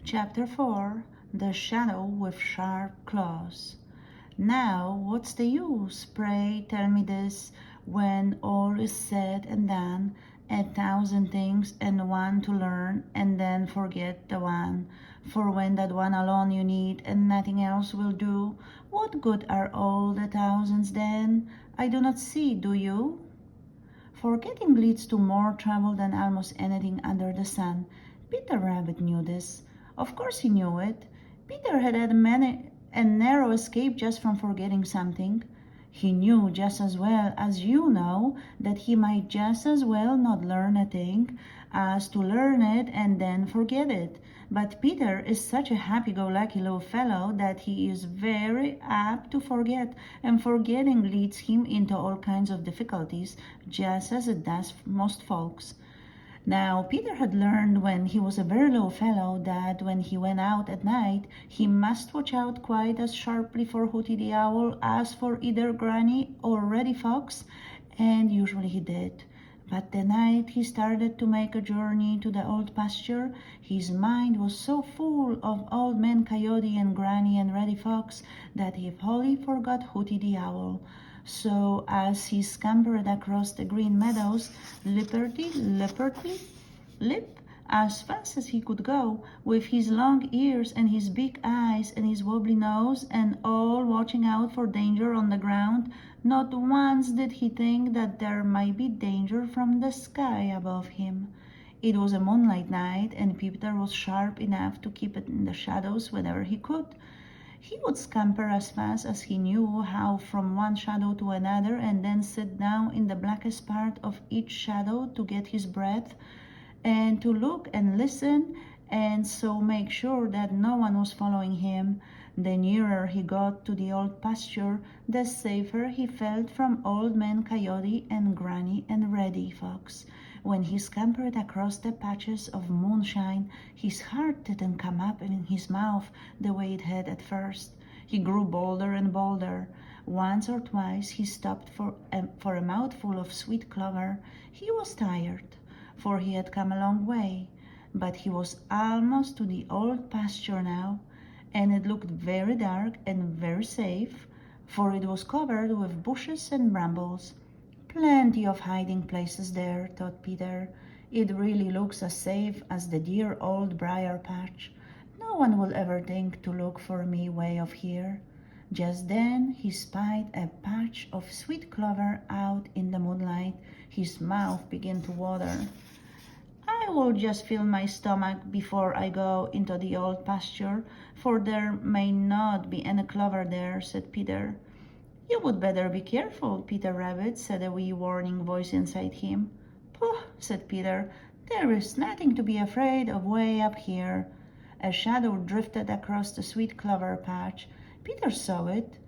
Chapter 4. The Shadow with Sharp Claws. Now, what's the use? Pray tell me this, when all is said and done, 1,000 things and one to learn, and then forget the one. For when that one alone you need, and nothing else will do, what good are all the thousands then? I do not see, do you? Forgetting leads to more trouble than almost anything under the sun. Peter Rabbit knew this. Of course he knew it. Peter had had a narrow escape just from forgetting something. He knew just as well as you know that he might just as well not learn a thing as to learn it and then forget it. But Peter is such a happy-go-lucky little fellow that he is very apt to forget, and forgetting leads him into all kinds of difficulties, just as it does most folks. Now, Peter had learned when he was a very little fellow that when he went out at night, he must watch out quite as sharply for Hooty the Owl as for either Granny or Reddy Fox, and usually he did. But the night he started to make a journey to the old pasture, his mind was so full of Old Man Coyote and Granny and Reddy Fox that he wholly forgot Hooty the Owl. So as he scampered across the Green Meadows, lipperty, lip, as fast as he could go, with his long ears and his big eyes and his wobbly nose, and all watching out for danger on the ground, not once did he think that there might be danger from the sky above him. It was a moonlight night, and Peter was sharp enough to keep it in the shadows whenever he could. He would scamper as fast as he knew how from one shadow to another, and then sit down in the blackest part of each shadow to get his breath, and to look and listen, and so make sure that no one was following him. The nearer he got to the old pasture, the safer he felt from Old Man Coyote and Granny and Reddy Fox. When he scampered across the patches of moonshine, his heart didn't come up in his mouth the way it had at first. He grew bolder and bolder. Once or twice he stopped for a mouthful of sweet clover. He was tired, for he had come a long way, but he was almost to the old pasture now, and it looked very dark and very safe, for it was covered with bushes and brambles. Plenty of hiding places there, thought Peter. It really looks as safe as the dear old briar patch. No one will ever think to look for me way off here. Just then he spied a patch of sweet clover out in the moonlight. His mouth began to water. I will just fill my stomach before I go into the old pasture, for there may not be any clover there, said Peter. You would better be careful, Peter Rabbit, said a wee warning voice inside him. Pooh, said Peter, there is nothing to be afraid of way up here. A shadow drifted across the sweet clover patch. Peter saw it.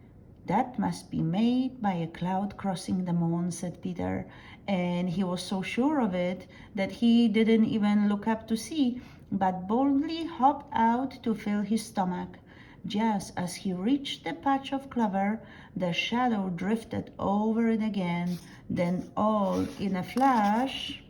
That must be made by a cloud crossing the moon, said Peter, and he was so sure of it that he didn't even look up to see, but boldly hopped out to fill his stomach. Just as he reached the patch of clover, the shadow drifted over it again. Then all in a flash,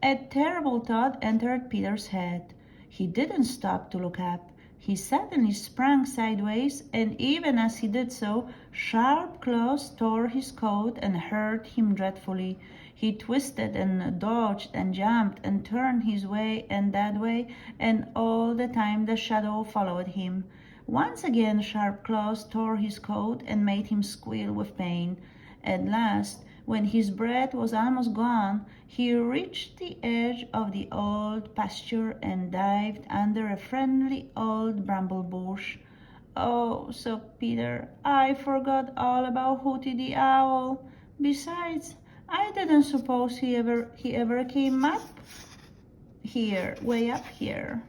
a terrible thought entered Peter's head. He didn't stop to look up. He suddenly sprang sideways, and even as he did so, sharp claws tore his coat and hurt him dreadfully. He twisted and dodged and jumped and turned his way and that way, and all the time the shadow followed him. Once again sharp claws tore his coat and made him squeal with pain. At last, when his breath was almost gone, he reached the edge of the old pasture and dived under a friendly old bramble bush. Oh, so Peter, I forgot all about Hooty the Owl. Besides, I didn't suppose he ever came up here, way up here.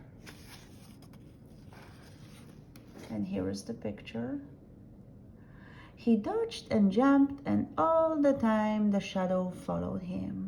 And here is the picture. He dodged and jumped, and all the time the shadow followed him.